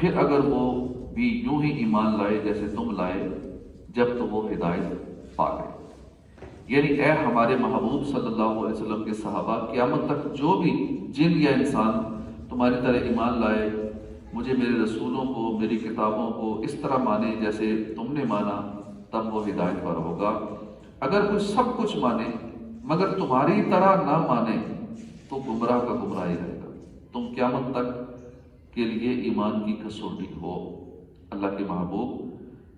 پھر اگر وہ بھی یوں ہی ایمان لائے جیسے تم لائے جب تو وہ ہدایت پا گئے۔ یعنی اے ہمارے محبوب صلی اللہ علیہ وسلم کے صحابہ، قیامت تک جو بھی جن یا انسان تمہاری طرح ایمان لائے، مجھے، میرے رسولوں کو، میری کتابوں کو اس طرح مانے جیسے تم نے مانا، تب وہ ہدایت پر ہوگا۔ اگر کوئی سب کچھ مانے مگر تمہاری طرح نہ مانے تو گمراہ کا گمراہ ہی رہے گا۔ تم قیامت تک کے لیے ایمان کی کسوٹی ہو۔ اللہ کے محبوب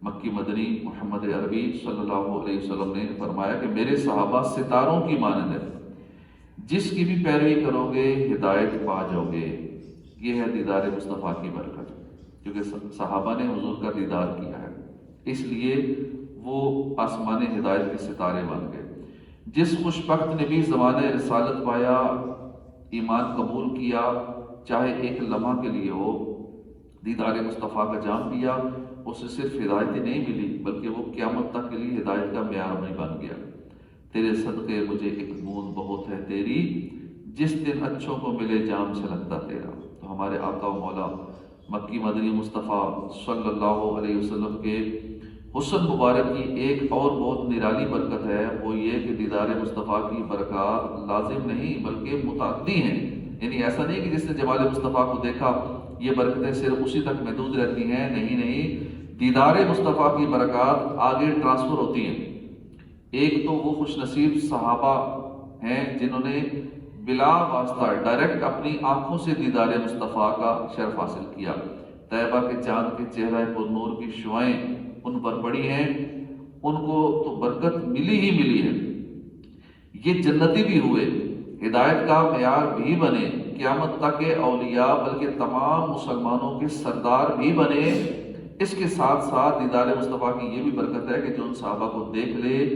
مکی مدنی محمد عربی صلی اللہ علیہ وسلم نے فرمایا کہ میرے صحابہ ستاروں کی مانند ہے، جس کی بھی پیروی کرو گے ہدایت پا جاؤ گے۔ یہ ہے دیدار مصطفیٰ کی برکت، کیونکہ صحابہ نے حضور کا دیدار کیا ہے، اس لیے وہ آسمان ہدایت کے ستارے بن گئے۔ جس خوش بخت نے بھی زمانہ رسالت پایا، ایمان قبول کیا، چاہے ایک لمحہ کے لیے ہو، دیدار مصطفیٰ کا جام پیا، اسے صرف ہدایت ہی نہیں ملی بلکہ وہ قیامت تک کے لیے ہدایت کا معیار بھی بن گیا۔ تیرے صدقے مجھے ایک بوند بہت ہے تیری، جس دن اچھوں کو ملے جام چھلکتا تیرا۔ تو ہمارے آقا و مولا مکی مدنی مصطفیٰ صلی اللہ علیہ وسلم کے حسن مبارک کی ایک اور بہت نرالی برکت ہے، وہ یہ کہ دیدار مصطفیٰ کی برکات لازم نہیں بلکہ متعدی ہیں۔ یعنی ایسا نہیں کہ جس نے جمال مصطفیٰ کو دیکھا یہ برکتیں صرف اسی تک محدود رہتی ہیں، نہیں، دیدار مصطفیٰ کی برکات آگے ٹرانسفر ہوتی ہیں۔ ایک تو وہ خوش نصیب صحابہ ہیں جنہوں نے بلا واسطہ ڈائریکٹ اپنی آنکھوں سے دیدار مصطفیٰ کا شرف حاصل کیا۔ طیبہ کے چاند کے چہرہ پر نور کی شعائیں ان پر پڑی ہیں، ان کو تو برکت ملی ہی ملی ہے۔ یہ جنتی بھی ہوئے، ہدایت کا معیار بھی بنے، قیامت تک کے اولیاء بلکہ تمام مسلمانوں کے سردار بھی بنے۔ اس کے ساتھ ساتھ دیدار مصطفیٰ کی یہ بھی برکت ہے کہ جو ان صحابہ کو دیکھ لے،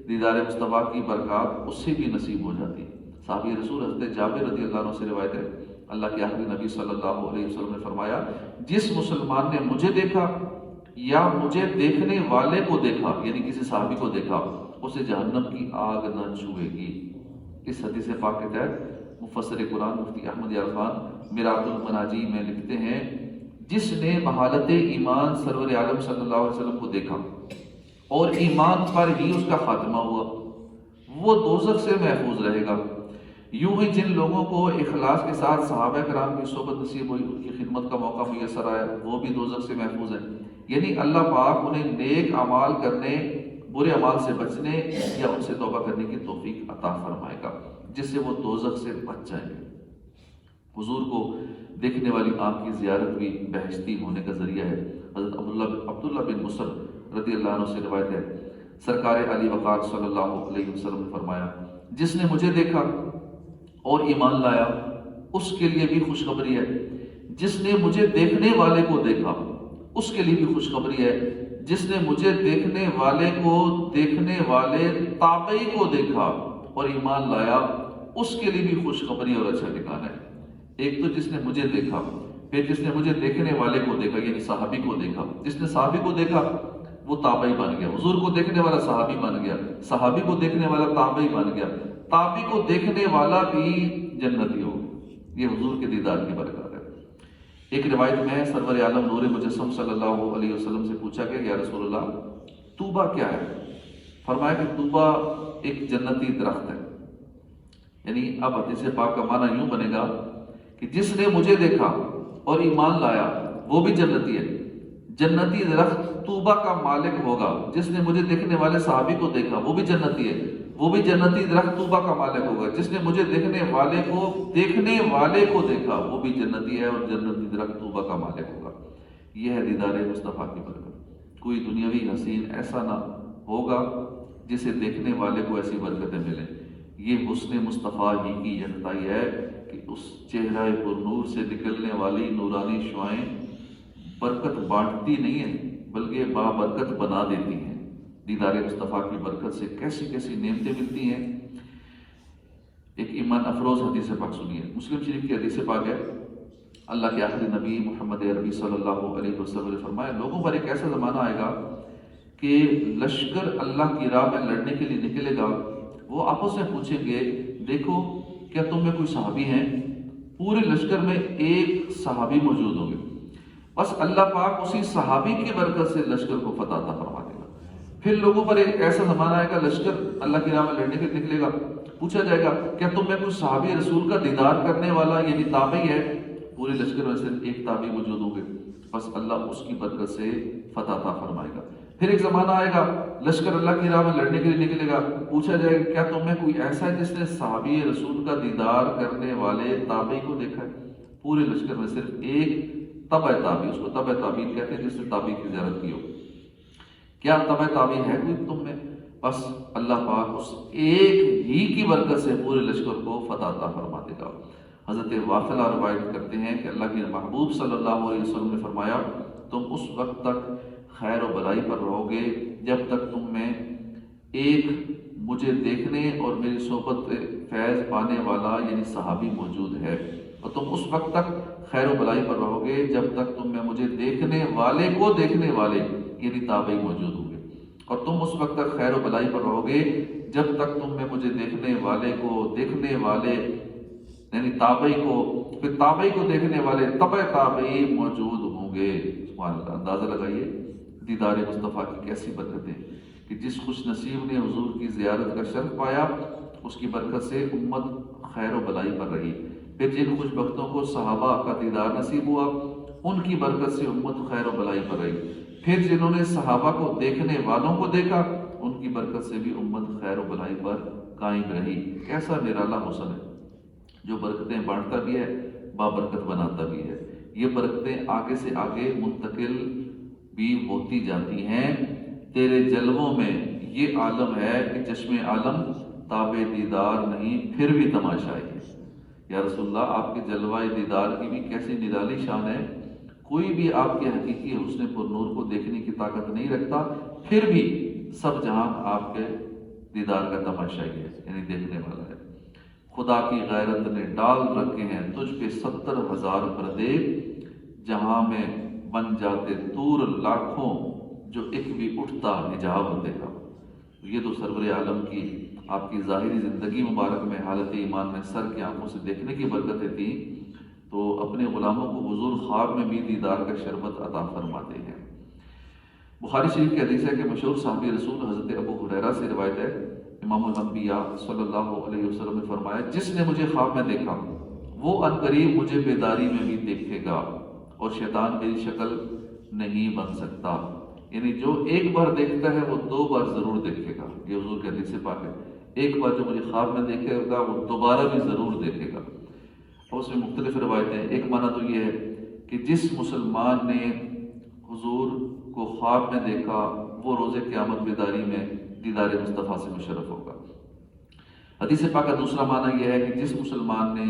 دیدار مصطفیٰ کی برکات اس سے بھی نصیب ہو جاتی ہے۔ صحابی رسول حضرت جابر رضی اللہ عنہ سے روایت ہے، اللہ کے آخری نبی صلی اللہ علیہ وسلم نے فرمایا، جس مسلمان نے مجھے دیکھا یا مجھے دیکھنے والے کو دیکھا، یعنی کسی صحابی کو دیکھا، اسے جہنم کی آگ نہ چھوئے گی۔ اس حدیث پاک کے تحت مفسر قرآن مفتی احمد یار خان میرات المناجی میں لکھتے ہیں، جس نے بحالت ایمان سرور عالم صلی اللہ علیہ وسلم کو دیکھا اور ایمان پر ہی اس کا خاتمہ ہوا، وہ دوزخ سے محفوظ رہے گا۔ یوں ہی جن لوگوں کو اخلاص کے ساتھ صحابہ کرام کی صحبت نصیب ہوئی، ان کی خدمت کا موقع میسر آیا، وہ بھی دوزخ سے محفوظ ہیں۔ یعنی اللہ پاک انہیں نیک اعمال کرنے، برے اعمال سے بچنے یا ان سے توبہ کرنے کی توفیق عطا فرمائے گا، جس سے وہ دوزخ سے بچ جائیں گے۔ حضور کو دیکھنے والی آنکھ کی زیارت بھی بہشتی ہونے کا ذریعہ ہے۔ حضرت عبداللہ بن مسعود رضی اللہ عنہ سے روایت ہے، سرکار علی وقار صلی اللہ علیہ وسلم نے فرمایا، جس نے مجھے دیکھا اور ایمان لایا اس کے لیے بھی خوشخبری ہے، جس نے مجھے دیکھنے والے کو دیکھا اس کے لیے بھی خوشخبری ہے، جس نے مجھے دیکھنے والے کو دیکھنے والے تابعی کو دیکھا اور ایمان لایا اس کے لیے بھی خوشخبری اور اچھا ٹھکانہ ہے۔ ایک تو جس نے مجھے دیکھا، پھر جس نے مجھے دیکھنے والے کو دیکھا یعنی صحابی کو دیکھا، جس نے صحابی کو دیکھا وہ تابعی بن گیا، حضور کو دیکھنے والا صحابی بن گیا، صحابی کو دیکھنے والا تابعی بن گیا، تابعی کو دیکھنے والا بھی جنتی ہو۔ یہ حضور کے دیدار کی برکت ہے۔ ایک روایت میں سرور عالم نور مجسم صلی اللہ علیہ وسلم سے پوچھا کہ یا رسول اللہ طوبہ کیا ہے؟ فرمایا کہ طوبہ ایک جنتی درخت ہے۔ یعنی اب حدیث پاک کا معنی یوں بنے گا کہ جس نے مجھے دیکھا اور ایمان لایا وہ بھی جنتی ہے۔ جنتی درخت طوبہ کا مالک ہوگا، جس نے مجھے دیکھنے والے صحابی کو دیکھا وہ بھی جنتی ہے، وہ بھی جنتی درخت طوبہ کا مالک ہوگا، جس نے مجھے دیکھنے والے کو دیکھا وہ بھی جنتی ہے اور جنتی درخت طوبہ کا مالک ہوگا۔ یہ ہے دیدار مصطفیٰ کی برکت۔ کوئی دنیاوی حسین ایسا نہ ہوگا جسے دیکھنے والے کو ایسی برکتیں ملیں۔ یہ حسن مصطفیٰ ہی کی یکتائی ہے کہ اس چہرہ پر نور سے نکلنے والی نورانی شعائیں برکت بانٹتی نہیں ہیں بلکہ بابرکت بنا دیتی ہیں۔ دیدار مصطفیٰ کی برکت سے کیسی کیسی نعمتیں ملتی ہیں۔ ایک ایمان افروز حدیث پاک سنیے، مسلم شریف کی حدیث پاک ہے، اللہ کے آخری نبی محمد عربی صلی اللہ علیہ وسلم نے فرمایا، لوگوں پر ایک ایسا زمانہ آئے گا کہ لشکر اللہ کی راہ میں لڑنے کے لیے نکلے گا، وہ آپس میں پوچھیں گے دیکھو کیا تم میں کوئی صحابی ہیں؟ پورے لشکر میں ایک صحابی موجود ہوں گے، بس اللہ پاک اسی صحابی کی برکت سے لشکر کو فتح عطا فرما دے گا۔ پھر لوگوں پر ایک ایسا زمانہ آئے گا، لشکر اللہ کی راہ میں لڑنے کے نکلے گا، پوچھا جائے گا کیا تم میں کوئی صحابی رسول کا دیدار کرنے والا یعنی تابعی ہے؟ پورے لشکر میں صرف ایک تابعی موجود ہوں گے، بس اللہ اس کی برکت سے فتح عطا فرمائے گا۔ پھر ایک زمانہ آئے گا، لشکر اللہ کی راہ میں لڑنے کے لیے نکلے گا، پوچھا جائے گا کیا تم میں کوئی ایسا ہے جس نے صحابی رسول کا دیدار کرنے والے تابعی کو دیکھا ہے؟ پورے لشکر میں صرف ایک تبع تابعی، اس کو تبع تابعی کہتے ہیں، جس نے تابعی کی زیارت کی ہو۔ کیا تبع تابعی ہے کوئی تم میں؟ بس اللہ پاک اس ایک ہی کی برکت سے پورے لشکر کو فتح عطا فرما دے گا۔ حضرت واقعہ روایت کرتے ہیں کہ اللہ کے محبوب صلی اللہ علیہ وسلم نے فرمایا تم اس وقت تک خیر و بلائی پر رہو گے جب تک تم میں ایک مجھے دیکھنے اور میری صحبت فیض پانے والا یعنی صحابی موجود ہے، اور تم اس وقت تک خیر و بلائی پر رہو گے جب تک تم میں مجھے دیکھنے والے کو دیکھنے والے یعنی تابعی موجود ہوں گے، اور تم اس وقت تک خیر و بلائی پر رہو گے جب تک تم میں مجھے دیکھنے والے کو دیکھنے والے یعنی تابعی کو، پھر تابعی کو دیکھنے والے تبع تابعی موجود ہوں گے۔ سبحان اللہ، اندازہ لگائیے دیدار مصطفیٰ کی کیسی برکتیں کہ جس خوش نصیب نے حضور کی زیارت کا شرف پایا اس کی برکت سے امت خیر و بلائی پر رہی۔ پھر جن خوش بختوں کو صحابہ کا دیدار نصیب ہوا ان کی برکت سے امت خیر و بلائی پر رہی۔ پھر جنہوں نے صحابہ کو دیکھنے والوں کو دیکھا ان کی برکت سے بھی امت خیر و بلائی پر قائم رہی۔ کیسا نرالا حسن ہے جو برکتیں بانٹتا بھی ہے، بابرکت بناتا بھی ہے۔ یہ برکتیں آگے سے آگے منتقل بھی ہوتی جاتی ہیں۔ تیرے جلووں میں یہ عالم ہے کہ چشم عالم تابع دیدار نہیں پھر بھی تماشائی ہے۔ یا رسول اللہ آپ کے جلوہ دیدار کی بھی کیسی نرالی شان ہے، کوئی بھی آپ کے حقیقی حسن پر نور کو دیکھنے کی طاقت نہیں رکھتا، پھر بھی سب جہاں آپ کے دیدار کا تماشائی ہے یعنی دیکھنے والا ہے۔ خدا کی غیرت نے ڈال رکھے ہیں تجھ پہ 70,000 پردے، جہاں میں بن جاتے دور لاکھوں جو ایک بھی اٹھتا حجاب دیکھا۔ یہ تو سرور عالم کی آپ کی ظاہری زندگی مبارک میں حالت ایمان میں سر کی آنکھوں سے دیکھنے کی برکتیں تھیں، تو اپنے غلاموں کو حضور خواب میں بھی دیدار کا شربت عطا فرماتے ہیں۔ بخاری شریف کی حدیث ہے کہ مشہور صحابی رسول حضرت ابو ہریرہ سے روایت ہے، امام الانبیاء صلی اللہ علیہ وسلم نے فرمایا جس نے مجھے خواب میں دیکھا وہ عنقریب مجھے بیداری میں بھی دیکھے گا، اور شیطان میری شکل نہیں بن سکتا۔ یعنی جو ایک بار دیکھتا ہے وہ 2 بار ضرور دیکھے گا، یہ حضور کے حدیث سے پاک ہے۔ ایک بار جو مجھے خواب میں دیکھے گا وہ دوبارہ بھی ضرور دیکھے گا۔ اور اس میں مختلف روایتیں، ایک معنی تو یہ ہے کہ جس مسلمان نے حضور کو خواب میں دیکھا وہ روز قیامت بیداری میں دیدار مصطفیٰ سے مشرف ہوگا۔ حدیث پاک کا دوسرا معنی یہ ہے کہ جس مسلمان نے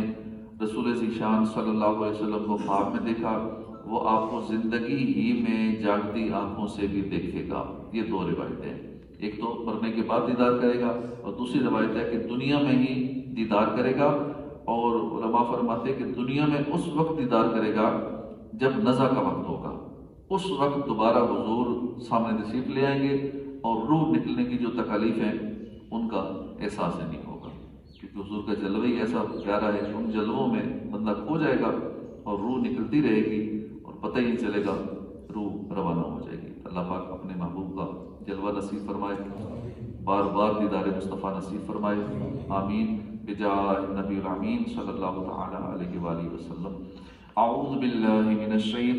رسول ذیشان صلی اللہ علیہ وسلم کو خواب میں دیکھا وہ آپ کو زندگی ہی میں جاگتی آنکھوں سے بھی دیکھے گا۔ یہ 2 روایتیں ہیں، ایک تو مرنے کے بعد دیدار کرے گا، اور دوسری روایت ہے کہ دنیا میں ہی دیدار کرے گا، اور علماء فرماتے ہیں کہ دنیا میں اس وقت دیدار کرے گا جب نزع کا وقت ہوگا، اس وقت دوبارہ حضور سامنے تشریف لے آئیں گے اور روح نکلنے کی جو تکالیف ہیں ان کا احساس ہی نہیں ہوگا، کیونکہ حضور کا جلوہ ہی ایسا پیارا ہے کہ ان جلووں میں بندہ کھو جائے گا اور روح نکلتی رہے گی اور پتہ ہی نہیں چلے گا، روح روانہ ہو جائے گی۔ اللہ پاک اپنے محبوب کا جلوہ نصیب فرمائے، بار بار دیدار مصطفیٰ نصیب فرمائے، آمین بجاہ نبی الامین صلی اللہ تعالی علیہ وآلہ وسلم۔ اعوذ باللہ من الشیطان